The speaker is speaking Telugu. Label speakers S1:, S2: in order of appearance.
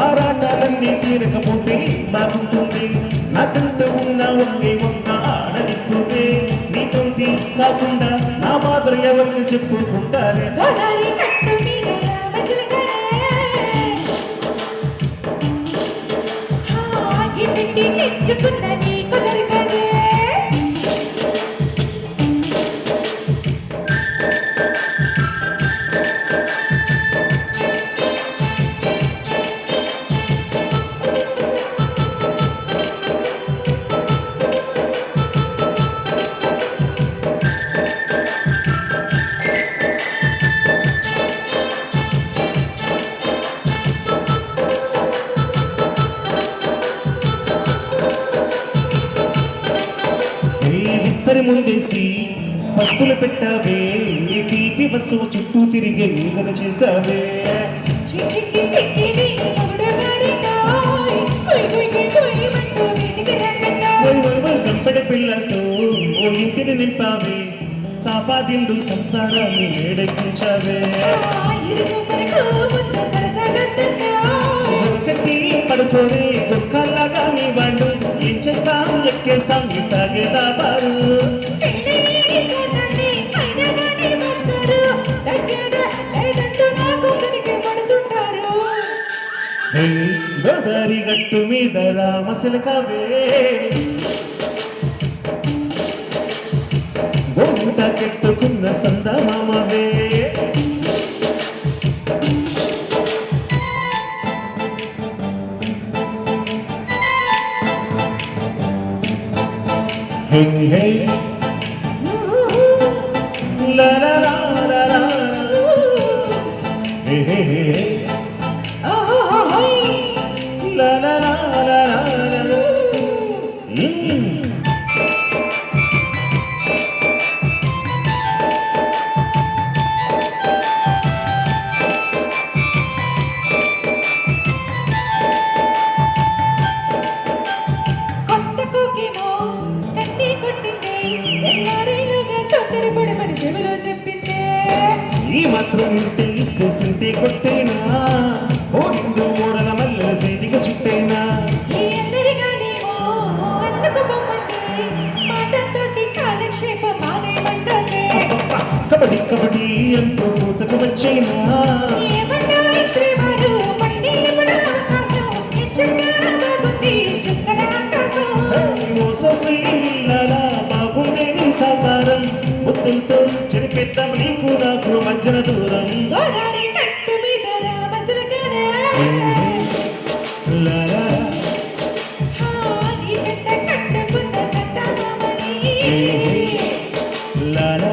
S1: ఆరాటాలన్నీ తీరకపోతే బాగుంటుంది. నాకంటూ ఉన్న ఒకే ఒక్క ఆడనిప్పుడే నీతోటి కాకుండా నా బాధలు ఎవరికి చెప్పుకుంటారే. విస్తరి ముందేసి పస్తులు పెట్టావే, తీపి వస్తువు చుట్టూ తిరిగే నీగన చేసావే. గంపడి పిల్లలతో ఓ ఇంటిని నింపావే, సాపాదిండు సంసారాన్ని వేడెక్కించావే. ఒకటి పడుకోరే కుక్కలాగా నీ వాళ్ళు ఏం చేస్తాం ఎక్కేస్తాం తాగేదా బారు. గోదారి గట్టు మీద రామశిలకవే, గోంట కెట్టుకున్న సందమామవే. Hey hey, la la la la la, hey hey hey, oh la la la la la. ఈ మాత్రం తెలిసేసింటే కొట్టేనా, ఓ నిండు మూడల మల్లెల సేదిగా చుట్టేనా. కబడ్డీ కబడ్డీ అంటూ పూతకు వచ్చేనా. బాగుండే నీ సాకారం ముద్దులతో చెరిపెద్దాం నీకు నాకు మధ్యన దూరం. La la